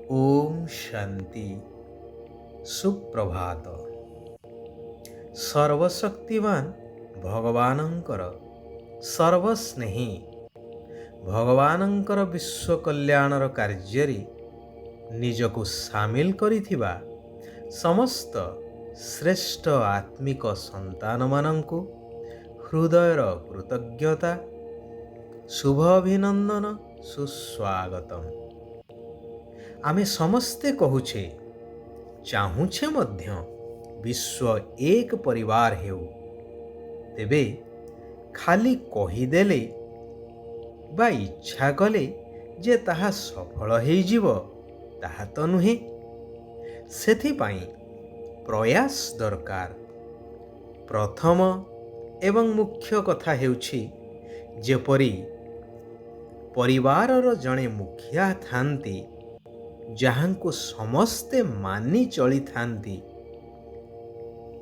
ओम शांति सुप्रभात। सर्वशक्तिवान भगवानंकर सर्वस्नेही भगवानंकर विश्व कल्याणर कार्यरे निजको सामिल करिथिबा समस्त श्रेष्ठ आत्मिक संतान मानंकु हृदयर कृतज्ञता शुभ अभिनंदन सुस्वागतम। आमे समस्ते कहुछे चाहुछे मध्य विश्व एक परिवार हेउ, तेबे खाली कहीदेले बा इच्छा कले जे ताहा सफल हेइजिव ताहा तो नुहे। सेथिपाई प्रयास दरकार। प्रथम एवं मुख्य कथा हेउछि जेपरि परिवारर जणे मुखिया थांती जहांको समस्ते मानि चली थांती।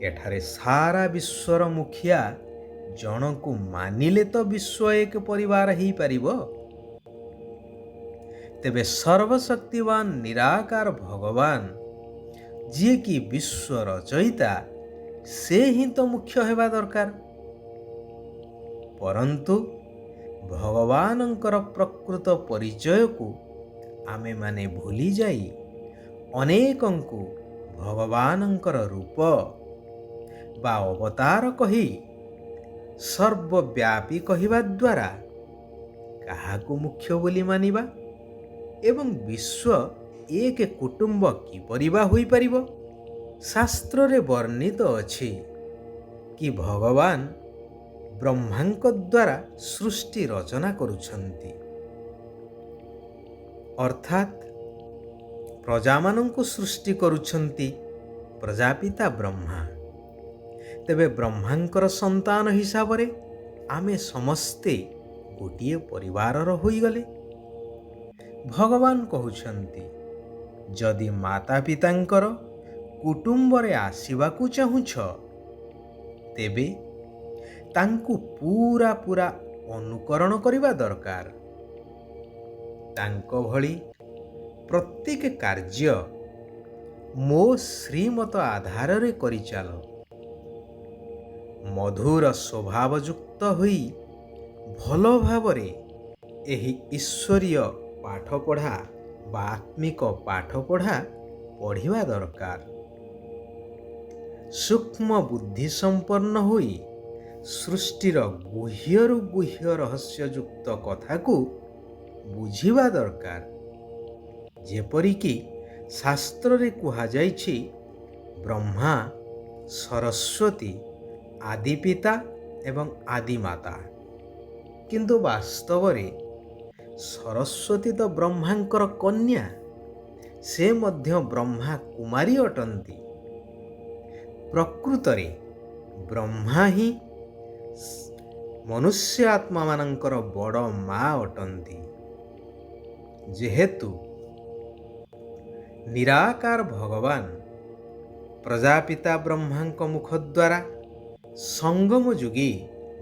एठारे सारा विश्वर मुखिया जनकु मानिले तो विश्व एक परिवार ही परिबो। तेबे सर्वशक्तिवान निराकार भगवान जी की विश्व रचयिता से ही तो मुख्य हेबा दरकार। परंतु भगवानंकर प्रकृत परिचय को आमे माने भूली जाई अनेकंकु भगवानंकर रूप बा अवतार कही सर्वव्यापी कहिबा द्वारा काहाकु मुख्य बोली मानिबा एवं विश्व एक कुटुंब किपरि बा होई परिबो। शास्त्र रे वर्णित अछि कि भगवान ब्रह्मांक द्वारा सृष्टि रचना करुछंती, अर्थात प्रजामानंकु सृष्टि करुछंती प्रजापिता ब्रह्मा। तेबे ब्रह्मांकर संतान हिसाब रे आमे समस्ते गोटिए परिवारर होई गले। भगवान कहुछंती जदि माता पितांकर कुटुंब रे आसीबाकु चाहुछ तेबे तांकु पूरा पूरा अनुकरण करिबा दरकार। तांको भली प्रत्येक कार्य मो श्रीमत आधार रे करि चाल। मधुर स्वभावयुक्त होई भल भावरे एही ईश्वरीय पाठ पढ़ा बा आत्मिक पाठ पढ़ा पढ़िबा दरकार। सूक्ष्म बुद्धि संपन्न होई सृष्टिर गुह्यरु गुह्य रहस्ययुक्त कथा को बुझिबा दरकार। जेपरिकी शास्त्र रे कुहा जाइछि ब्रह्मा सरस्वती आदि पिता एवं आदि माता, किंतु वास्तव रे सरस्वती तो ब्रह्मांकर कन्या, से मध्य ब्रह्मा कुमारी अटंती। प्रकृत रे ब्रह्मा ही मनुष्य आत्मा मानंकर बड़ माँ अटंती। जेहेतु निराकार भगवान प्रजापिता ब्रह्मांक मुख द्वारा संगम जुगी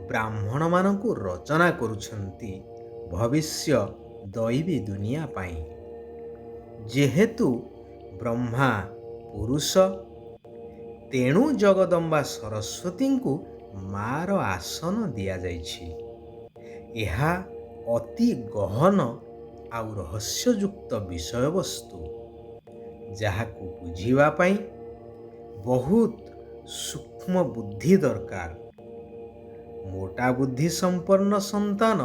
ब्राह्मण मानंकु रचना करुछंती भविष्य दैवी दुनिया पाई। जेहेतु ब्रह्मा पुरुष तेणु जगदम्बा सरस्वती को मार आसन दिया जाइछि। यह अति गहन आउ रहस्ययुक्त विषय वस्तु जहाकु बुझिबा पाई बहुत सूक्ष्म बुद्धि दरकार। मोटा बुद्धि संपन्न संतान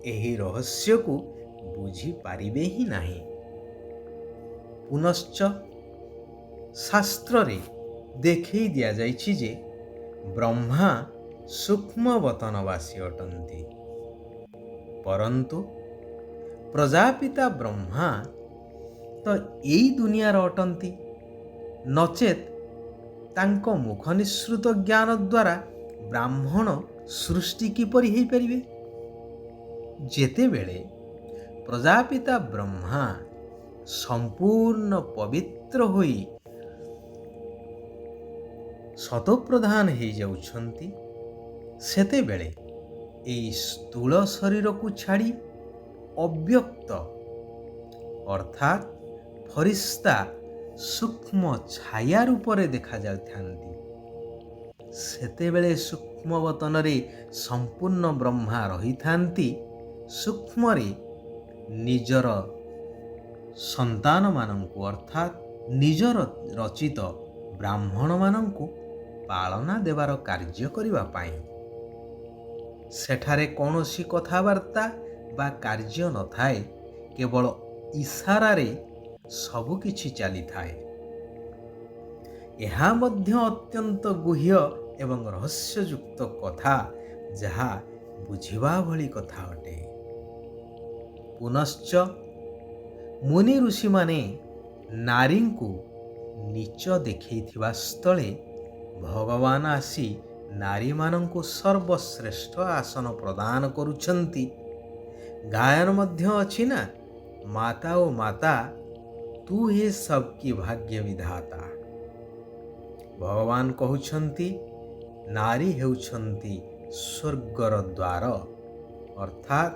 एही रहस्य को बुझी पारिबे ही नहीं। पुनश्च शास्त्र रे देखई दिया जाइछि जे ब्रह्मा सूक्ष्म वतनवासी अटंती, परंतु प्रजापिता ब्रह्मा तो यही दुनियार अटंती। नचेत तांको मुख निसृत ज्ञान द्वारा ब्राह्मण सृष्टि किपरि हेई परिबे। जेतेबेले प्रजापिता ब्रह्मा संपूर्ण पवित्र होई शतप्रधान हेई जाउछंती, सेतेबेले एई स्थूल शरीर को छाड़ी अव्यक्त अर्थात ଫରିସ୍ତା ସୂକ୍ଷ୍ମ ଛାୟା ରୂପରେ ଦେଖାଯାଉଥାନ୍ତି। ସେତେବେଳେ ସୂକ୍ଷ୍ମବତନରେ ସମ୍ପୂର୍ଣ୍ଣ ବ୍ରହ୍ମା ରହିଥାନ୍ତି। ସୂକ୍ଷ୍ମରେ ନିଜର ସନ୍ତାନମାନଙ୍କୁ ଅର୍ଥାତ୍ ନିଜର ରଚିତ ବ୍ରାହ୍ମଣମାନଙ୍କୁ ପାଳନା ଦେବାର କାର୍ଯ୍ୟ କରିବା ପାଇଁ। ସେଠାରେ କୌଣସି କଥାବାର୍ତ୍ତା ବା କାର୍ଯ୍ୟ ନଥାଏ, କେବଳ ଇସାରାରେ ସବୁକିଛି ଚାଲିଥାଏ। ଏହା ମଧ୍ୟ ଅତ୍ୟନ୍ତ ଗୁହ୍ୟ ଏବଂ ରହସ୍ୟଯୁକ୍ତ କଥା, ଯାହା ବୁଝିବା ଭଳି କଥା ଅଟେ। ପୁନଶ୍ଚ ମୁନି ଋଷିମାନେ ନାରୀଙ୍କୁ ନୀଚ ଦେଖେଇଥିବା ସ୍ଥଳେ ଭଗବାନ ଆସି ନାରୀମାନଙ୍କୁ ସର୍ବଶ୍ରେଷ୍ଠ ଆସନ ପ୍ରଦାନ କରୁଛନ୍ତି। ଗାୟନ ମଧ୍ୟ ଅଛି ନା, ମାତା ଓ ମାତା ତୁ ହି ସବକି ଭାଗ୍ୟ ବିଧାତା। ଭଗବାନ କହୁଛନ୍ତି ନାରୀ ହେଉଛନ୍ତି ସ୍ୱର୍ଗର ଦ୍ୱାର, ଅର୍ଥାତ୍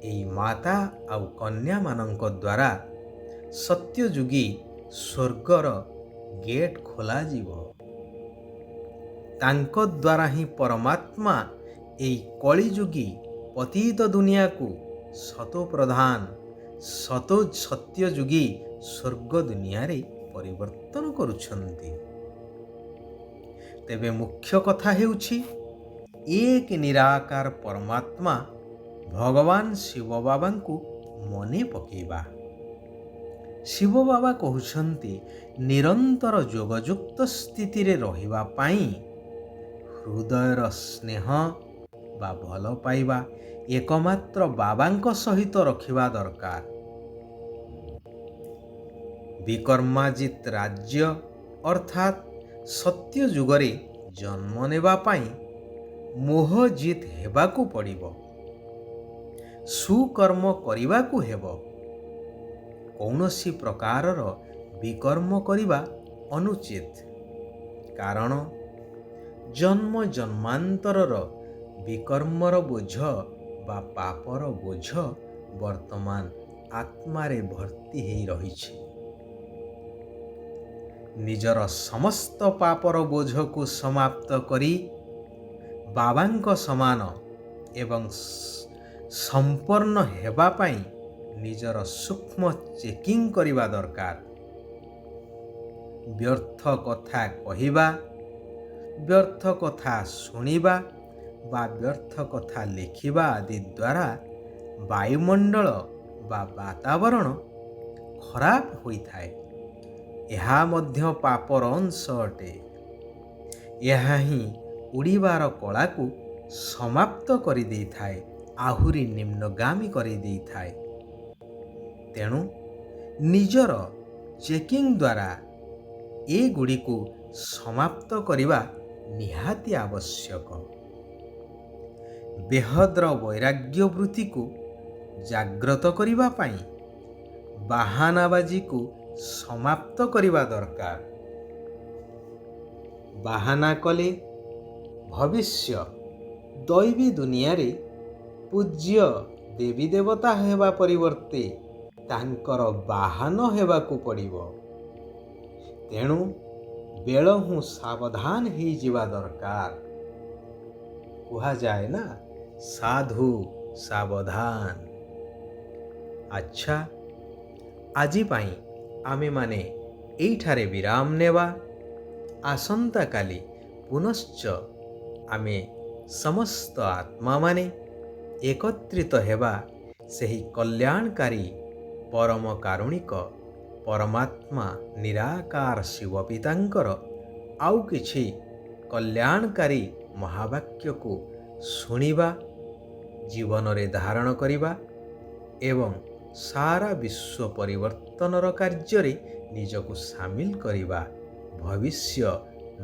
ଏହି ମାତା ଆଉ କନ୍ୟାମାନଙ୍କ ଦ୍ୱାରା ସତ୍ୟଯୁଗୀ ସ୍ୱର୍ଗର ଗେଟ୍ ଖୋଲାଯିବ। ତାଙ୍କ ଦ୍ୱାରା ହିଁ ପରମାତ୍ମା ଏହି କଳିଯୁଗୀ ପତିତ ଦୁନିଆକୁ ସତୋପ୍ରଧାନ ସତ୍ୟଯୁଗୀ ସ୍ୱର୍ଗ ଦୁନିଆରେ ପରିବର୍ତ୍ତନ କରୁଛନ୍ତି। ତେବେ ମୁଖ୍ୟ କଥା ହେଉଛି ଏକ ନିରାକାର ପରମାତ୍ମା ଭଗବାନ ଶିବ ବାବାଙ୍କୁ ମନେ ପକାଇବା। ଶିବ ବାବା କହୁଛନ୍ତି ନିରନ୍ତର ଯୋଗଯୁକ୍ତ ସ୍ଥିତିରେ ରହିବା ପାଇଁ ହୃଦୟର ସ୍ନେହ ବା ଭଲ ପାଇବା ଏକମାତ୍ର ବାବାଙ୍କ ସହିତ ରଖିବା ଦରକାର। ବିକର୍ମାଜିତ ରାଜ୍ୟ ଅର୍ଥାତ୍ ସତ୍ୟ ଯୁଗରେ ଜନ୍ମ ନେବା ପାଇଁ ମୋହ ଜିତ ହେବାକୁ ପଡ଼ିବ। ସୁକର୍ମ କରିବାକୁ ହେବ। କୌଣସି ପ୍ରକାରର ବିକର୍ମ କରିବା ଅନୁଚିତ, କାରଣ ଜନ୍ମ ଜନ୍ମାନ୍ତରର ବିକର୍ମର ବୋଝ ବା ପାପର ବୋଝ ବର୍ତ୍ତମାନ ଆତ୍ମାରେ ଭର୍ତ୍ତି ହେଇ ରହିଛି। ନିଜର ସମସ୍ତ ପାପର ବୋଝକୁ ସମାପ୍ତ କରି ବାବାଙ୍କ ସମାନ ଏବଂ ସମ୍ପନ୍ନ ହେବା ପାଇଁ ନିଜର ସୂକ୍ଷ୍ମ ଚେକିଂ କରିବା ଦରକାର। ବ୍ୟର୍ଥ କଥା କହିବା, ବ୍ୟର୍ଥ କଥା ଶୁଣିବା ବା ବ୍ୟର୍ଥ କଥା ଲେଖିବା ଆଦି ଦ୍ୱାରା ବାୟୁମଣ୍ଡଳ ବା ବାତାବରଣ ଖରାପ ହୋଇଥାଏ। ଏହା ମଧ୍ୟ ପାପର ଅଂଶ ଅଟେ। ଏହା ହିଁ ଉଡ଼ିବାର କଳାକୁ ସମାପ୍ତ କରିଦେଇଥାଏ, ଆହୁରି ନିମ୍ନଗାମୀ କରିଦେଇଥାଏ। ତେଣୁ ନିଜର ଚେକିଂ ଦ୍ୱାରା ଏଗୁଡ଼ିକୁ ସମାପ୍ତ କରିବା ନିହାତି ଆବଶ୍ୟକ। ବେହଦ୍ର ବୈରାଗ୍ୟ ବୃତ୍ତିକୁ ଜାଗ୍ରତ କରିବା ପାଇଁ ବାହାନାବାଜିକୁ ସମାପ୍ତ କରିବା ଦରକାର। ବାହାନା କଲେ ଭବିଷ୍ୟ ଦୈବୀ ଦୁନିଆରେ ପୂଜ୍ୟ ଦେବୀ ଦେବତା ହେବା ପରିବର୍ତ୍ତେ ତାଙ୍କର ବାହନ ହେବାକୁ ପଡ଼ିବ। ତେଣୁ ବେଳହୁଁ ସାବଧାନ ହେଇଯିବା ଦରକାର। କୁହାଯାଏ ନା, ସାଧୁ ସାବଧାନ। ଆଚ୍ଛା, ଆଜି ପାଇଁ ଆମେମାନେ ଏଇଠାରେ ବିରାମ ନେବା। ଆସନ୍ତାକାଲି ପୁନଶ୍ଚ ଆମେ ସମସ୍ତ ଆତ୍ମାମାନେ ଏକତ୍ରିତ ହେବା ସେହି କଲ୍ୟାଣକାରୀ ପରମ କାରୁଣିକ ପରମାତ୍ମା ନିରାକାର ଶିବ ପିତାଙ୍କର ଆଉ କିଛି କଲ୍ୟାଣକାରୀ ମହାବାକ୍ୟକୁ ଶୁଣିବା, ଜୀବନରେ ଧାରଣ କରିବା ଏବଂ ସାରା ବିଶ୍ୱ ପରିବର୍ତ୍ତନର କାର୍ଯ୍ୟରେ ନିଜକୁ ସାମିଲ କରିବା। ଭବିଷ୍ୟ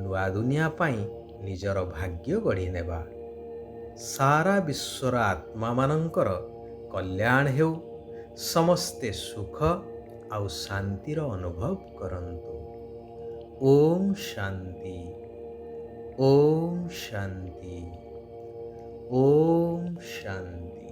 ନୂଆ ଦୁନିଆ ପାଇଁ ନିଜର ଭାଗ୍ୟ ଗଢ଼ି ନେବା। ସାରା ବିଶ୍ୱର ଆତ୍ମାମାନଙ୍କର କଲ୍ୟାଣ ହେଉ। ସମସ୍ତେ ସୁଖ ଆଉ ଶାନ୍ତିର ଅନୁଭବ କରନ୍ତୁ। ଓମ୍ ଶାନ୍ତି, ଓମ୍ ଶାନ୍ତି, ଓମ୍ ଶାନ୍ତି।